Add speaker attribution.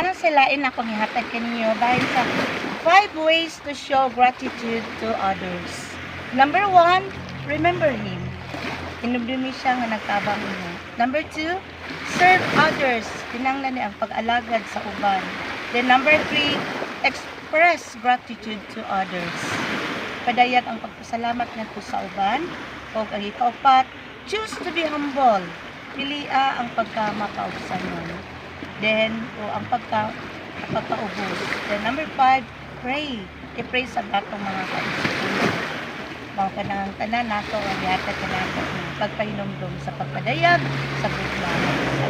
Speaker 1: Ano sila akong ihatag kaninyo dahil sa 5 ways to show gratitude to others. Number 1, remember Him. Inubdumi siya nga nagtabang mo. Number 2, serve others. Kinanglan niya ang pag-alagad sa uban. Then number 3, express gratitude to others. Padayag ang pagpasalamat ngadto sa uban. O ang ikaapat, choose to be humble. Pilia ang pagkamakausanon. Then, ang pagkaubos. Then number 5, pray. I-pray sa batong mga kaisipan. Mga kanang tanan nato ang yata ka nato pagpahinumdum sa pagpadayag sa bugnahan sa